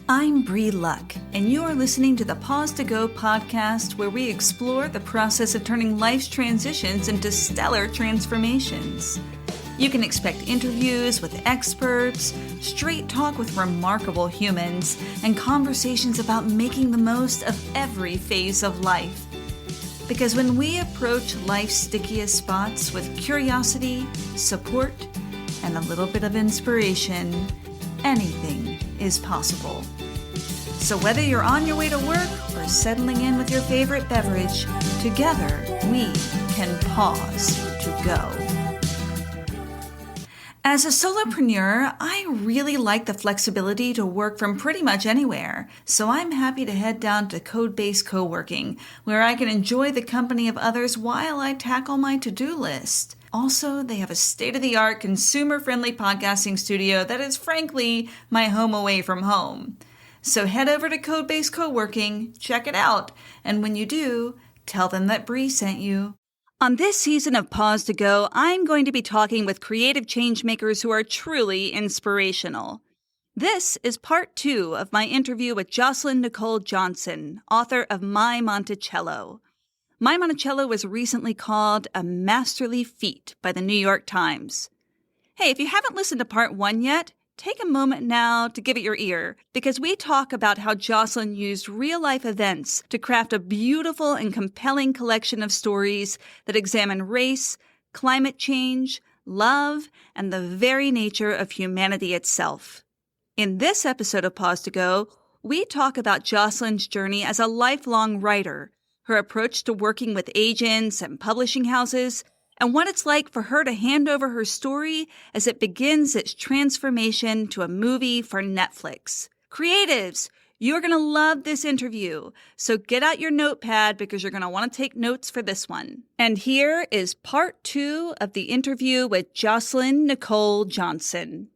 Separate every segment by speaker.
Speaker 1: I'm Bree Luck, and you are listening to the Pause to Go podcast, where we explore the process of turning life's transitions into stellar transformations. You can expect interviews with experts, straight talk with remarkable humans, and conversations about making the most of every phase of life. Because when we approach life's stickiest spots with curiosity, support, and a little bit of inspiration, anything is possible. So whether you're on your way to work or settling in with your favorite beverage, together we can pause to go. As a solopreneur, I really like the flexibility to work from pretty much anywhere, so I'm happy to head down to Code-Based Co-working, where I can enjoy the company of others while I tackle my to-do list. Also, they have a state-of-the-art, consumer-friendly podcasting studio that is frankly my home away from home. So head over to Code-Based Co-working, check it out, and when you do, tell them that Bree sent you. On this season of Pause to Go, I'm going to be talking with creative changemakers who are truly inspirational. This is part 2 of my interview with Jocelyn Nicole Johnson, author of My Monticello. My Monticello was recently called a masterly feat by the New York Times. Hey, if you haven't listened to part 1 yet, take a moment now to give it your ear, because we talk about how Jocelyn used real-life events to craft a beautiful and compelling collection of stories that examine race, climate change, love, and the very nature of humanity itself. In this episode of Pause to Go, we talk about Jocelyn's journey as a lifelong writer, her approach to working with agents and publishing houses, and what it's like for her to hand over her story as it begins its transformation to a movie for Netflix. Creatives, you're going to love this interview, so get out your notepad because you're going to want to take notes for this one. And here is part 2 of the interview with Jocelyn Nicole Johnson.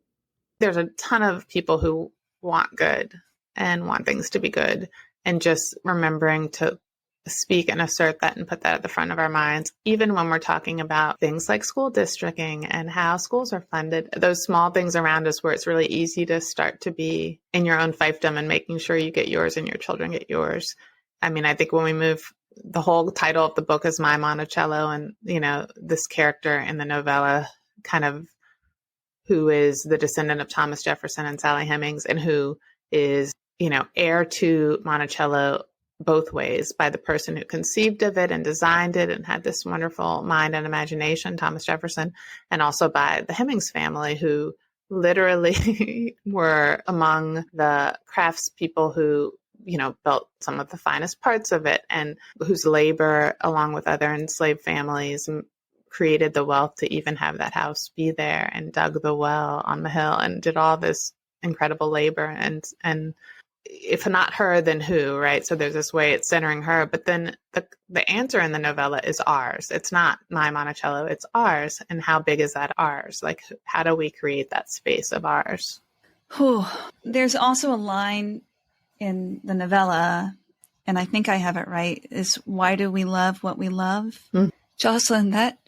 Speaker 2: There's a ton of people who want good and want things to be good, and just remembering to speak and assert that and put that at the front of our minds, even when we're talking about things like school districting and how schools are funded, those small things around us where it's really easy to start to be in your own fiefdom and making sure you get yours and your children get yours. I mean, I think when we move, the whole title of the book is My Monticello, and, you know, this character in the novella kind of who is the descendant of Thomas Jefferson and Sally Hemings, and who is, you know, heir to Monticello both ways, by the person who conceived of it and designed it and had this wonderful mind and imagination, Thomas Jefferson, and also by the Hemings family, who literally were among the craftspeople who, you know, built some of the finest parts of it, and whose labor, along with other enslaved families, created the wealth to even have that house be there, and dug the well on the hill and did all this incredible labor. And if not her, then who, right? So there's this way it's centering her, but then the answer in the novella is ours. It's not my Monticello, it's ours. And how big is that ours? Like, how do we create that space of ours?
Speaker 1: Whew. There's also a line in the novella, and I think I have it right, is why do we love what we love? Jocelyn, that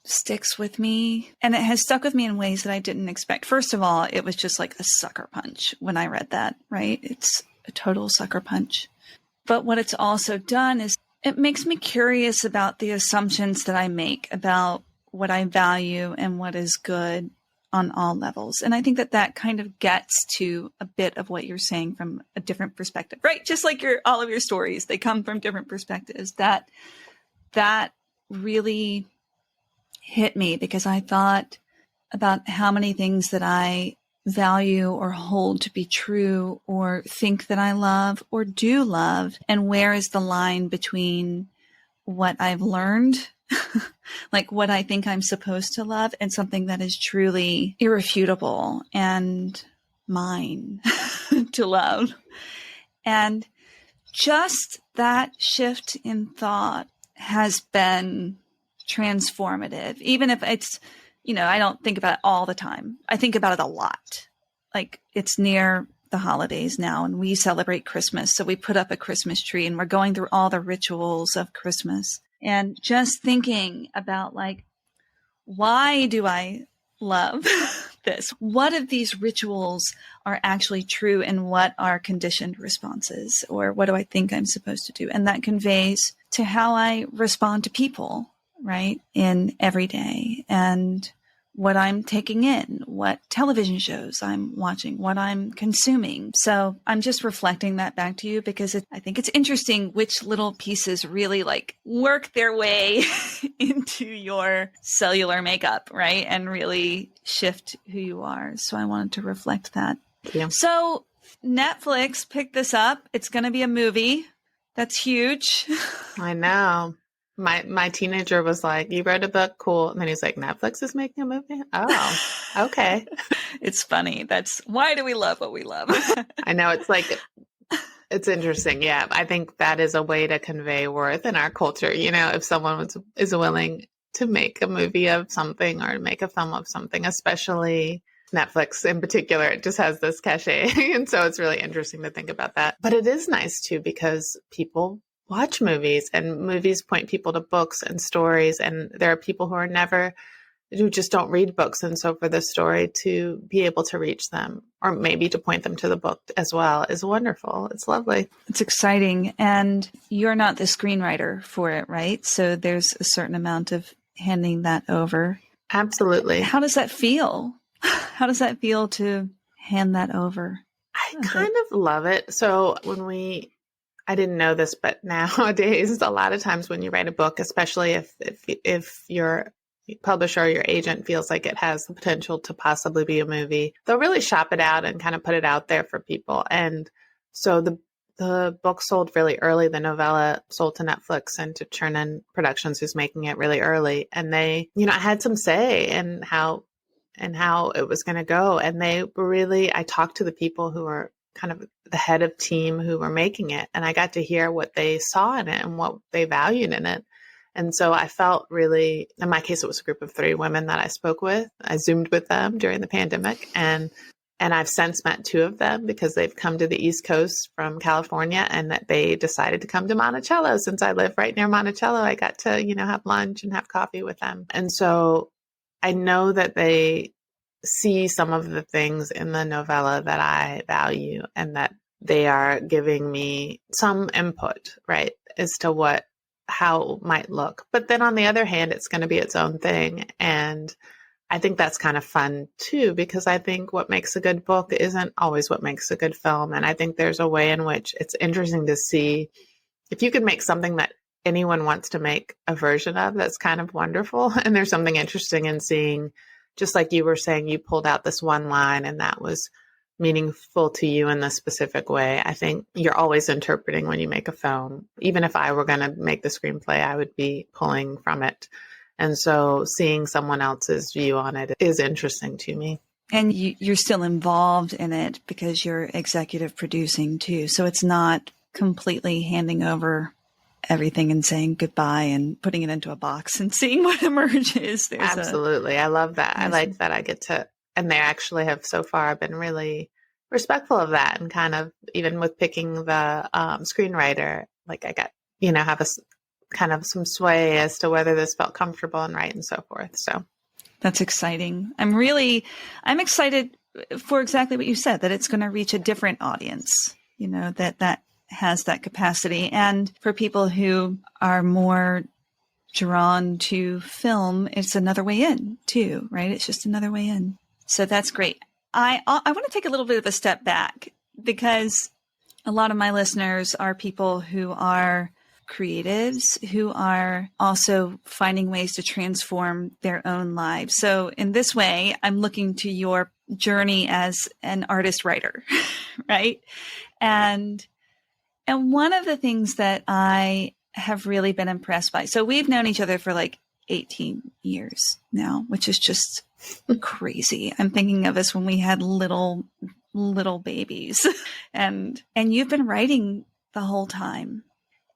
Speaker 1: sticks with me, and it has stuck with me in ways that I didn't expect. First of all, it was just like a sucker punch when I read that, right? It's a total sucker punch. But what it's also done is it makes me curious about the assumptions that I make about what I value and what is good on all levels. And I think that that kind of gets to a bit of what you're saying from a different perspective, right? Just like all of your stories, they come from different perspectives. That really hit me, because I thought about how many things that I value or hold to be true, or think that I love or do love, and where is the line between what I've learned, like what I think I'm supposed to love, and something that is truly irrefutable and mine to love. And just that shift in thought has been transformative, even if it's, you know, I don't think about it all the time. I think about it a lot. Like, it's near the holidays now, and we celebrate Christmas. So we put up a Christmas tree, and we're going through all the rituals of Christmas, and just thinking about, like, why do I love this. What of these rituals are actually true and what are conditioned responses? Or what do I think I'm supposed to do? And that conveys to how I respond to people, right, in every day, and what I'm taking in, what television shows I'm watching, what I'm consuming. So I'm just reflecting that back to you because I think it's interesting which little pieces really like work their way into your cellular makeup, right? And really shift who you are. So I wanted to reflect that.
Speaker 2: Yeah.
Speaker 1: So Netflix picked this up. It's going to be a movie. That's huge.
Speaker 2: I know. My teenager was like, "You wrote a book, cool." And then he's like, "Netflix is making a movie? Oh, okay."
Speaker 1: It's funny. That's why do we love what we love?
Speaker 2: I know, it's like, it's interesting. Yeah, I think that is a way to convey worth in our culture. You know, if someone is willing to make a movie of something or make a film of something, especially Netflix in particular, it just has this cachet. And so it's really interesting to think about that. But it is nice too, because people watch movies and movies point people to books and stories. And there are people who just don't read books. And so for the story to be able to reach them, or maybe to point them to the book as well, is wonderful. It's lovely.
Speaker 1: It's exciting. And you're not the screenwriter for it, right? So there's a certain amount of handing that over.
Speaker 2: Absolutely.
Speaker 1: How does that feel? How does that feel to hand that over?
Speaker 2: I kind of love it. So I didn't know this, but nowadays, a lot of times when you write a book, especially if your publisher or your agent feels like it has the potential to possibly be a movie, they'll really shop it out and kind of put it out there for people. And so the book sold really early. The novella sold to Netflix and to Chernin Productions, who's making it really early. And they, I had some say in how it was going to go. And I talked to the people who were kind of the head of team who were making it. And I got to hear what they saw in it and what they valued in it. And so I felt really, in my case, it was a group of 3 women that I spoke with. I Zoomed with them during the pandemic. And I've since met 2 of them because they've come to the East Coast from California, and that they decided to come to Monticello. Since I live right near Monticello, I got to, have lunch and have coffee with them. And so I know that they see some of the things in the novella that I value, and that they are giving me some input, right, as to how it might look. But then on the other hand, it's going to be its own thing. And I think that's kind of fun too, because I think what makes a good book isn't always what makes a good film. And I think there's a way in which it's interesting to see if you could make something that anyone wants to make a version of, that's kind of wonderful. And there's something interesting in seeing, just like you were saying, you pulled out this one line and that was meaningful to you in this specific way. I think you're always interpreting when you make a film. Even if I were going to make the screenplay, I would be pulling from it. And so seeing someone else's view on it is interesting to me.
Speaker 1: And you're still involved in it because you're executive producing too. So it's not completely handing over everything and saying goodbye and putting it into a box and seeing what emerges.
Speaker 2: Absolutely. I love that. I like that I get to, and they actually have so far been really respectful of that. And kind of, even with picking the screenwriter, like I got, have a kind of some sway as to whether this felt comfortable and right and so forth. So
Speaker 1: that's exciting. I'm excited for exactly what you said, that it's going to reach a different audience, that has that capacity. And for people who are more drawn to film, it's another way in too, right? It's just another way in. So that's great. I want to take a little bit of a step back, because a lot of my listeners are people who are creatives, who are also finding ways to transform their own lives. So in this way, I'm looking to your journey as an artist writer, right? And one of the things that I have really been impressed by, so we've known each other for like 18 years now, which is just crazy. I'm thinking of us when we had little babies, and you've been writing the whole time.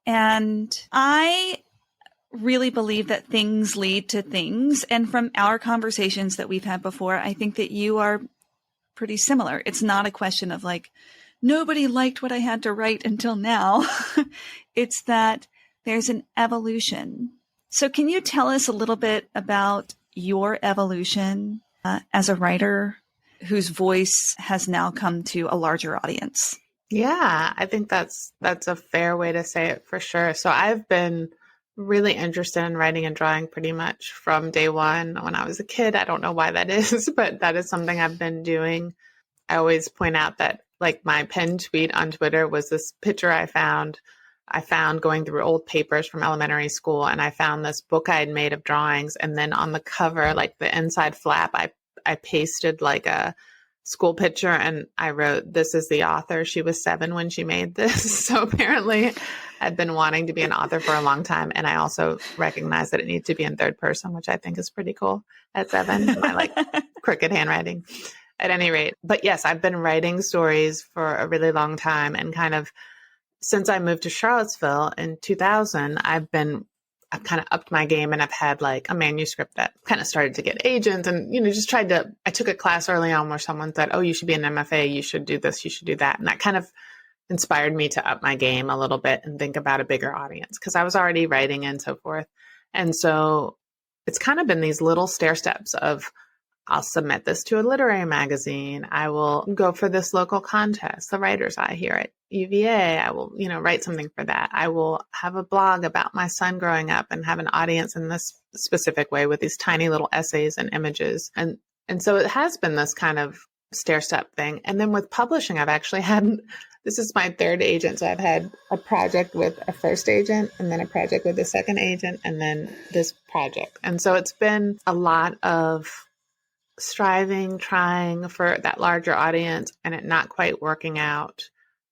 Speaker 1: And I really believe that things lead to things. And from our conversations that we've had before, I think that you are pretty similar. It's not a question of like, nobody liked what I had to write until now. It's that there's an evolution. So can you tell us a little bit about your evolution as a writer whose voice has now come to a larger audience?
Speaker 2: Yeah, I think that's a fair way to say it for sure. So I've been really interested in writing and drawing pretty much from day one when I was a kid. I don't know why that is, but that is something I've been doing. I always point out that like my pinned tweet on Twitter was this picture I found going through old papers from elementary school, and I found this book I had made of drawings, and then on the cover, like the inside flap, I pasted like a school picture and I wrote, "This is the author. She was 7 when she made this." So apparently I'd been wanting to be an author for a long time. And I also recognized that it needs to be in third person, which I think is pretty cool at 7, my like crooked handwriting at any rate. But yes, I've been writing stories for a really long time, and kind of since I moved to Charlottesville in 2000, I've kind of upped my game, and I've had like a manuscript that kind of started to get agents, and, just I took a class early on where someone said, "Oh, you should be an MFA. You should do this. You should do that." And that kind of inspired me to up my game a little bit and think about a bigger audience, because I was already writing and so forth. And so it's kind of been these little stair steps of, I'll submit this to a literary magazine. I will go for this local contest, the Writer's Eye here at UVA. I will, write something for that. I will have a blog about my son growing up and have an audience in this specific way with these tiny little essays and images. And so it has been this kind of stair step thing. And then with publishing, I've actually had, this is my third agent. So I've had a project with a first agent, and then a project with a second agent, and then this project. And so it's been a lot of striving, trying for that larger audience, and it not quite working out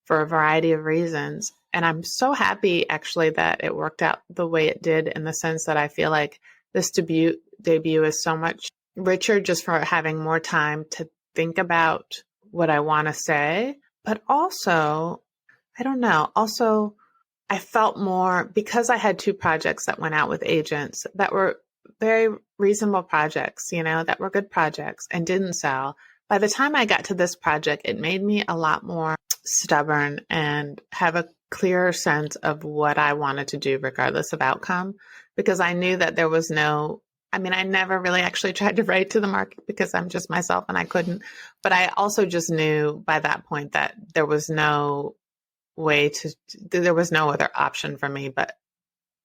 Speaker 2: for a variety of reasons. And I'm so happy actually that it worked out the way it did, in the sense that I feel like this debut is so much richer just for having more time to think about what I want to say. But also, I don't know, also I felt more, because I had 2 projects that went out with agents that were very reasonable projects, that were good projects and didn't sell. By the time I got to this project, it made me a lot more stubborn and have a clearer sense of what I wanted to do regardless of outcome, because I knew that there was I never really actually tried to write to the market because I'm just myself and I couldn't. But I also just knew by that point that there was no other option for me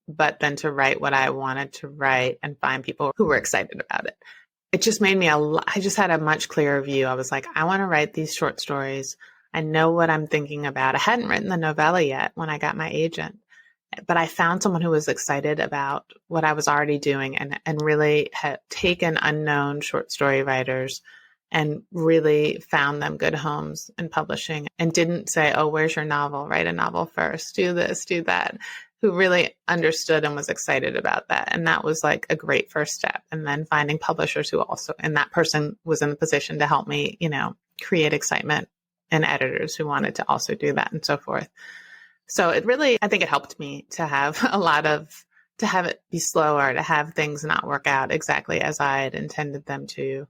Speaker 2: but then to write what I wanted to write and find people who were excited about it. It just made me I just had a much clearer view. I was like, I want to write these short stories. I know what I'm thinking about. I hadn't written the novella yet when I got my agent, but I found someone who was excited about what I was already doing, and really had taken unknown short story writers and really found them good homes in publishing, and didn't say, "Oh, where's your novel? Write a novel first. Do this, do that." Who really understood and was excited about that. And that was like a great first step. And then finding publishers who also, and that person was in the position to help me, create excitement, and editors who wanted to also do that, and so forth. So it really, I think it helped me to have to have it be slower, to have things not work out exactly as I had intended them to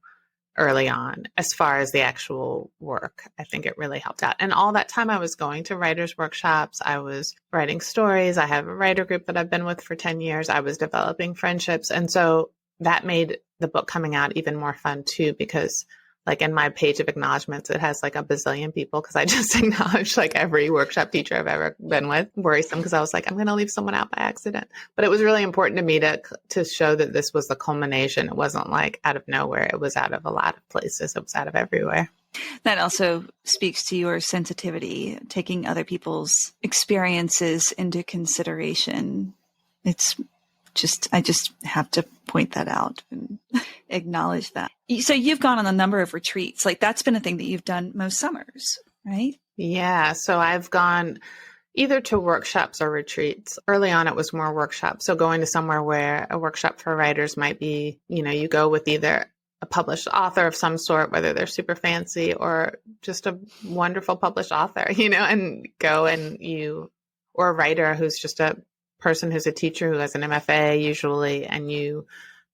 Speaker 2: early on. As far as the actual work, I think it really helped out. And all that time I was going to writers' workshops, I was writing stories. I have a writer group that I've been with for 10 years. I was developing friendships. And so that made the book coming out even more fun too, because like in my page of acknowledgements, it has like a bazillion people, because I just acknowledged like every workshop teacher I've ever been with. Worrisome, because I was like, I'm going to leave someone out by accident. But it was really important to me to show that this was the culmination. It wasn't like out of nowhere. It was out of a lot of places. It was out of everywhere.
Speaker 1: That also speaks to your sensitivity, taking other people's experiences into consideration. I just have to point that out and acknowledge that. So you've gone on a number of retreats. Like that's been a thing that you've done most summers, right?
Speaker 2: Yeah. So I've gone either to workshops or retreats. Early on, it was more workshops. So going to somewhere where a workshop for writers might be, you go with either a published author of some sort, whether they're super fancy or just a wonderful published author, and go or a writer who's just a person who's a teacher who has an MFA usually, and you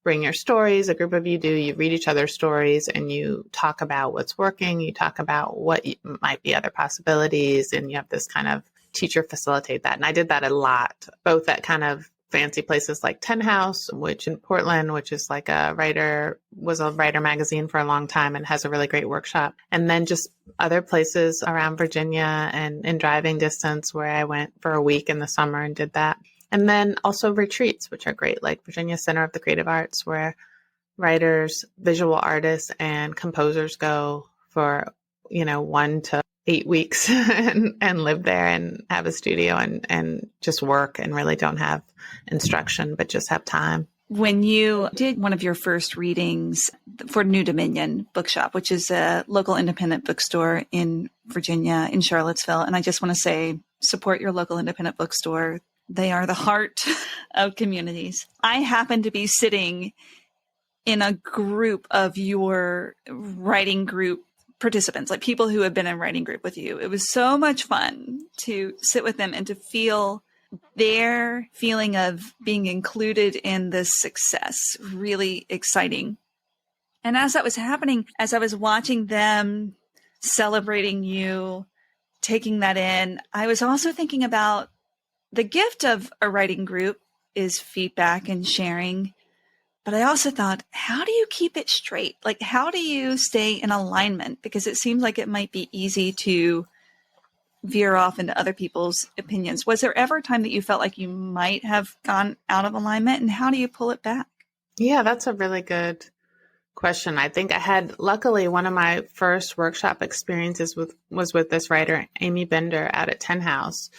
Speaker 2: bring your stories, a group of you read each other's stories, and you talk about what's working, you talk about what might be other possibilities, and you have this kind of teacher facilitate that. And I did that a lot, both at kind of fancy places like Ten House, which in Portland, which is like was a writer magazine for a long time and has a really great workshop. And then just other places around Virginia and in driving distance where I went for a week in the summer and did that. And then also retreats, which are great, like Virginia Center of the Creative Arts, where writers, visual artists, and composers go for, 1 to 8 weeks and live there and have a studio and just work and really don't have instruction, but just have time.
Speaker 1: When you did one of your first readings for New Dominion Bookshop, which is a local independent bookstore in Virginia, in Charlottesville, and I just want to say, support your local independent bookstore. They are the heart of communities. I happened to be sitting in a group of your writing group participants, like people who have been in writing group with you. It was so much fun to sit with them and to feel their feeling of being included in this success. Really exciting. And as that was happening, as I was watching them celebrating you, taking that in, I was also thinking about the gift of a writing group is feedback and sharing. But I also thought, how do you keep it straight? Like, how do you stay in alignment? Because it seems like it might be easy to veer off into other people's opinions. Was there ever a time that you felt like you might have gone out of alignment? And how do you pull it back?
Speaker 2: Yeah, that's a really good question. I think luckily, one of my first workshop experiences was with this writer, Amy Bender, out at Ten House.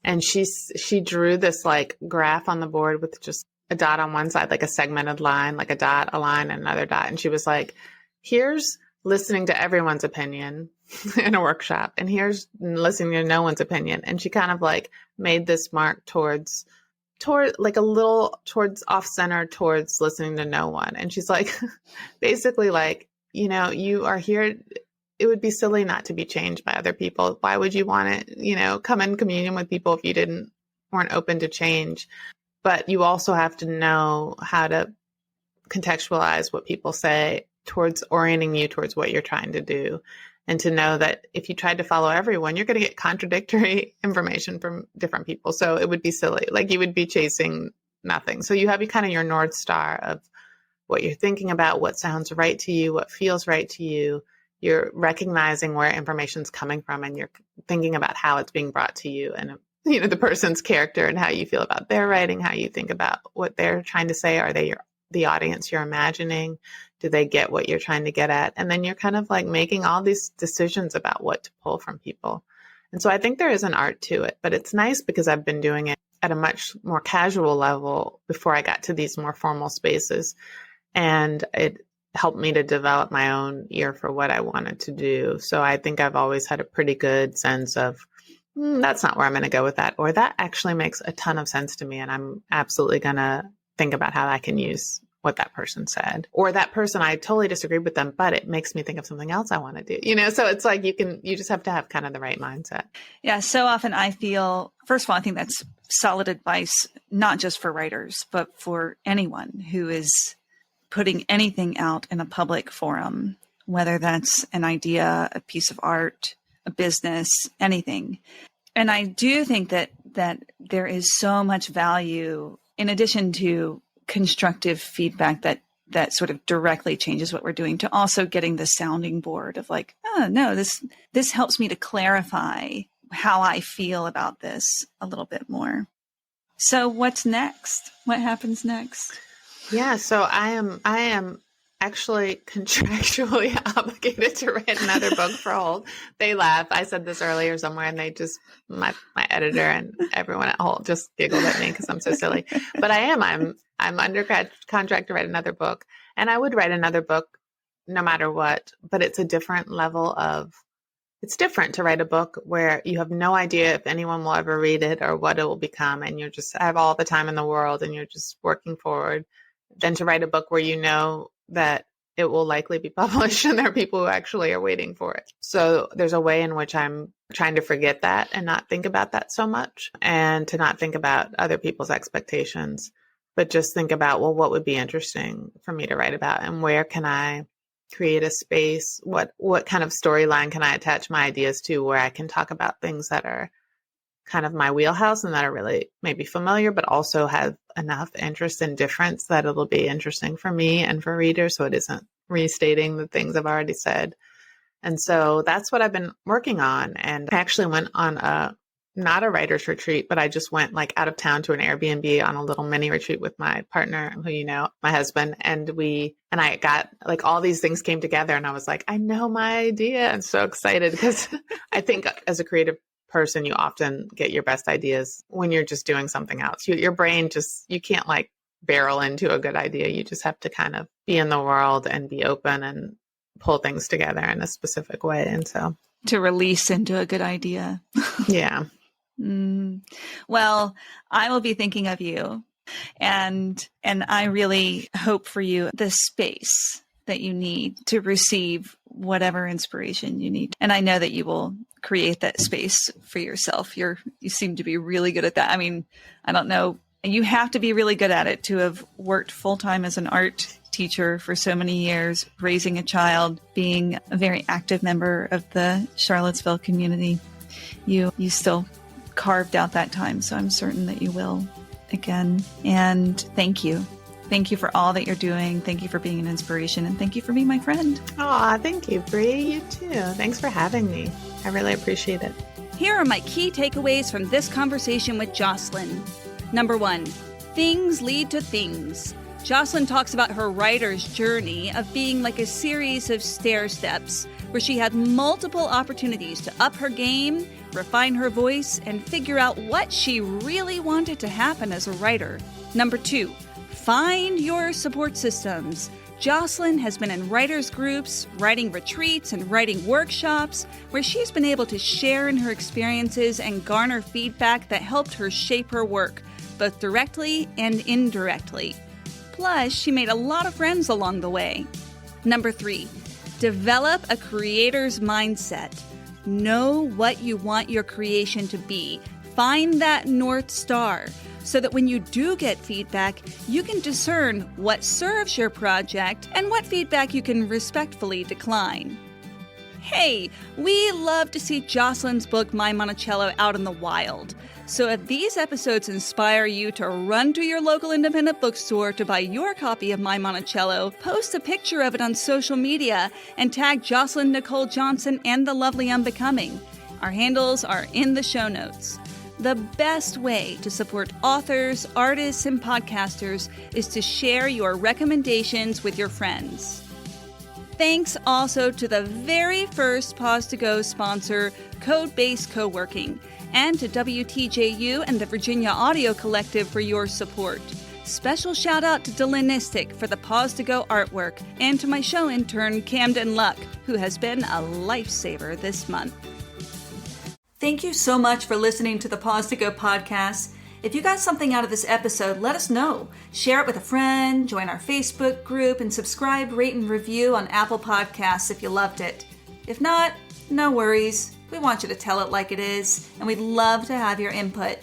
Speaker 2: And she drew this like graph on the board with just a dot on one side, like a segmented line, like a dot, a line, and another dot. And she was like, here's listening to everyone's opinion in a workshop, and here's listening to no one's opinion. And she kind of like made this mark towards like a little towards off center towards listening to no one. And she's like, basically like, you are here. It would be silly not to be changed by other people. Why would you want to, come in communion with people if you weren't open to change? But you also have to know how to contextualize what people say towards orienting you towards what you're trying to do. And to know that if you tried to follow everyone, you're going to get contradictory information from different people. So it would be silly. Like you would be chasing nothing. So you have kind of your North Star of what you're thinking about, what sounds right to you, what feels right to you. You're recognizing where information's coming from, and you're thinking about how it's being brought to you, and the person's character and how you feel about their writing, how you think about what they're trying to say. Are they the audience you're imagining? Do they get what you're trying to get at? And then you're kind of like making all these decisions about what to pull from people. And so I think there is an art to it, but it's nice because I've been doing it at a much more casual level before I got to these more formal spaces. And it helped me to develop my own ear for what I wanted to do. So I think I've always had a pretty good sense of, that's not where I'm going to go with that. Or that actually makes a ton of sense to me. And I'm absolutely going to think about how I can use what that person said. Or that person, I totally disagreed with them, but it makes me think of something else I want to do. So it's like you just have to have kind of the right mindset.
Speaker 1: Yeah. So often I feel, first of all, I think that's solid advice, not just for writers, but for anyone who is putting anything out in a public forum, whether that's an idea, a piece of art, a business, anything. And I do think that there is so much value in addition to constructive feedback that sort of directly changes what we're doing, to also getting the sounding board of like, oh no, this helps me to clarify how I feel about this a little bit more. So what's next? What happens next?
Speaker 2: Yeah, so I am actually contractually obligated to write another book for Hold. They laugh. I said this earlier somewhere, and they just, my editor and everyone at Hold just giggled at me because I'm so silly. But I'm under contract to write another book, and I would write another book no matter what. But it's a different level of. It's different to write a book where you have no idea if anyone will ever read it or what it will become, and you just have all the time in the world, and you're just working forward. Than to write a book where you know that it will likely be published and there are people who actually are waiting for it. So there's a way in which I'm trying to forget that and not think about that so much, and to not think about other people's expectations, but just think about, well, what would be interesting for me to write about, and where can I create a space? What kind of storyline can I attach my ideas to where I can talk about things that are kind of my wheelhouse and that are really maybe familiar, but also have enough interest and difference that it'll be interesting for me and for readers. So it isn't restating the things I've already said. And so that's what I've been working on. And I actually went on not a writer's retreat, but I just went like out of town to an Airbnb on a little mini retreat with my partner, who you know, my husband, and I got like all these things came together, and I was like, I know my idea. I'm so excited because I think as a creative person, you often get your best ideas when you're just doing something else. Your brain you can't like barrel into a good idea. You just have to kind of be in the world and be open and pull things together in a specific way. And so
Speaker 1: to release into a good idea.
Speaker 2: Yeah.
Speaker 1: Well, I will be thinking of you, and I really hope for you the space that you need to receive whatever inspiration you need. And I know that you will create that space for yourself. You seem to be really good at that. I mean, I don't know. You have to be really good at it to have worked full-time as an art teacher for so many years, raising a child, being a very active member of the Charlottesville community. You still carved out that time, so I'm certain that you will again. And thank you. Thank you for all that you're doing. Thank you for being an inspiration, and thank you for being my friend.
Speaker 2: Oh, thank you, Bree. You too. Thanks for having me. I really appreciate it.
Speaker 1: Here are my key takeaways from this conversation with Jocelyn. Number 1, things lead to things. Jocelyn talks about her writer's journey of being like a series of stair steps where she had multiple opportunities to up her game, refine her voice, and figure out what she really wanted to happen as a writer. Number 2, find your support systems. Jocelyn has been in writers' groups, writing retreats, and writing workshops where she's been able to share in her experiences and garner feedback that helped her shape her work, both directly and indirectly. Plus, she made a lot of friends along the way. Number 3, develop a creator's mindset. Know what you want your creation to be. Find that North Star so that when you do get feedback, you can discern what serves your project and what feedback you can respectfully decline. Hey, we love to see Jocelyn's book, My Monticello, out in the wild. So if these episodes inspire you to run to your local independent bookstore to buy your copy of My Monticello, post a picture of it on social media and tag Jocelyn Nicole Johnson and The Lovely Unbecoming. Our handles are in the show notes. The best way to support authors, artists, and podcasters is to share your recommendations with your friends. Thanks also to the very first Pause to Go sponsor, Code-Based Co-working, and to WTJU and the Virginia Audio Collective for your support. Special shout out to Delinistic for the Pause to Go artwork, and to my show intern, Camden Luck, who has been a lifesaver this month. Thank you so much for listening to the Pause to Go podcast. If you got something out of this episode, let us know. Share it with a friend, join our Facebook group, and subscribe, rate, and review on Apple Podcasts if you loved it. If not, no worries. We want you to tell it like it is, and we'd love to have your input.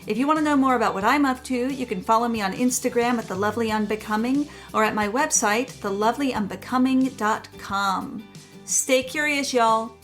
Speaker 1: If you want to know more about what I'm up to, you can follow me on Instagram at The Lovely Unbecoming or at my website, thelovelyunbecoming.com. Stay curious, y'all.